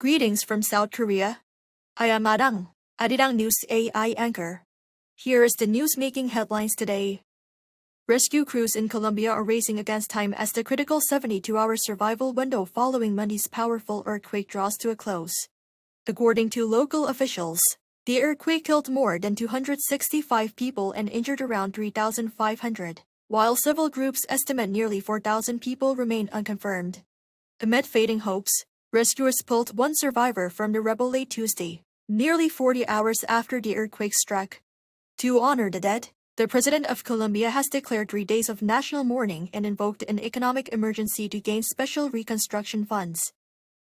Greetings from South Korea. I am Arang, Arirang News AI anchor. Here is the news making headlines today. Rescue crews in Colombia are racing against time as the critical 72-hour survival window following Monday's powerful earthquake draws to a close. According to local officials, the earthquake killed more than 265 people and injured around 3,500, while civil groups estimate nearly 4,000 people remain unconfirmed. Amid fading hopes, rescuers pulled one survivor from the rubble late Tuesday, nearly 40 hours after the earthquake struck. To honor the dead, the President of Colombia has declared 3 days of national mourning and invoked an economic emergency to gain special reconstruction funds.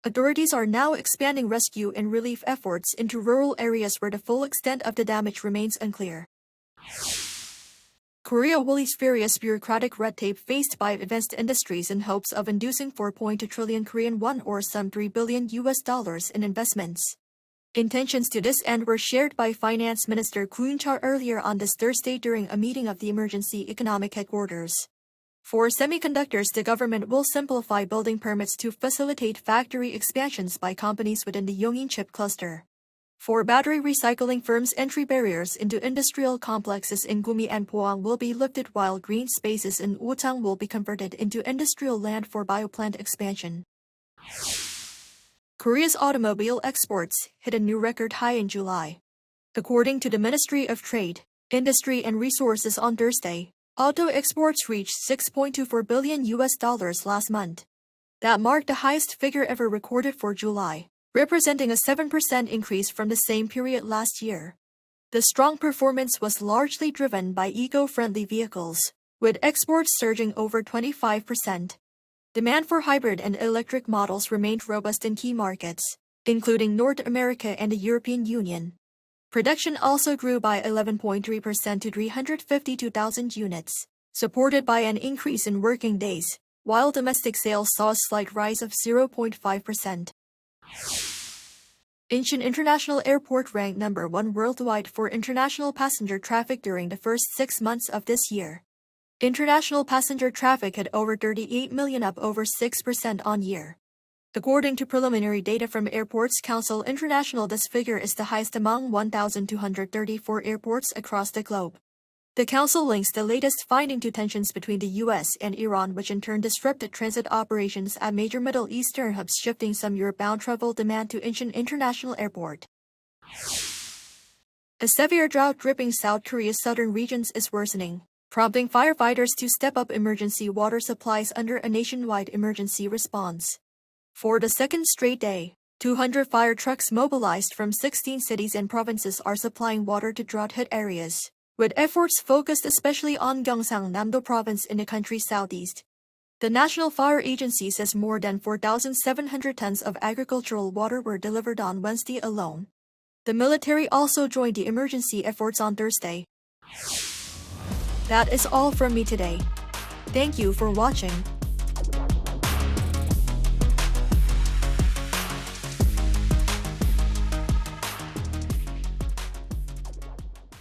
Authorities are now expanding rescue and relief efforts into rural areas where the full extent of the damage remains unclear. Korea will ease furious bureaucratic red tape faced by advanced industries in hopes of inducing 4.2 trillion Korean won or some $3 billion in investments. Intentions to this end were shared by Finance Minister Incheon earlier on this Thursday during a meeting of the Emergency Economic Headquarters. For semiconductors, the government will simplify building permits to facilitate factory expansions by companies within the Yongin chip cluster. For battery recycling firms, entry barriers into industrial complexes in Gumi and Pohang will be lifted while green spaces in Utang will be converted into industrial land for bioplant expansion. Korea's automobile exports hit a new record high in July. According to the Ministry of Trade, Industry and Resources on Thursday, auto exports reached $6.24 billion last month. That marked the highest figure ever recorded for July, representing a 7% increase from the same period last year. The strong performance was largely driven by eco-friendly vehicles, with exports surging over 25%. Demand for hybrid and electric models remained robust in key markets, including North America and the European Union. Production also grew by 11.3% to 352,000 units, supported by an increase in working days, while domestic sales saw a slight rise of 0.5%. Incheon International Airport ranked number 1 worldwide for international passenger traffic during the first 6 months of this year. International passenger traffic had over 38 million, up over 6% on year. According to preliminary data from Airports Council International, this figure is the highest among 1,234 airports across the globe. The council links the latest finding to tensions between the US and Iran, which in turn disrupted transit operations at major Middle Eastern hubs, shifting some Europe-bound travel demand to Incheon International Airport. A severe drought gripping South Korea's southern regions is worsening, prompting firefighters to step up emergency water supplies under a nationwide emergency response. For the second straight day, 200 fire trucks mobilized from 16 cities and provinces are supplying water to drought-hit areas, with efforts focused especially on Gyeongsang-Namdo province in the country's southeast. The National Fire Agency says more than 4,700 tons of agricultural water were delivered on Wednesday alone. The military also joined the emergency efforts on Thursday. That is all from me today. Thank you for watching.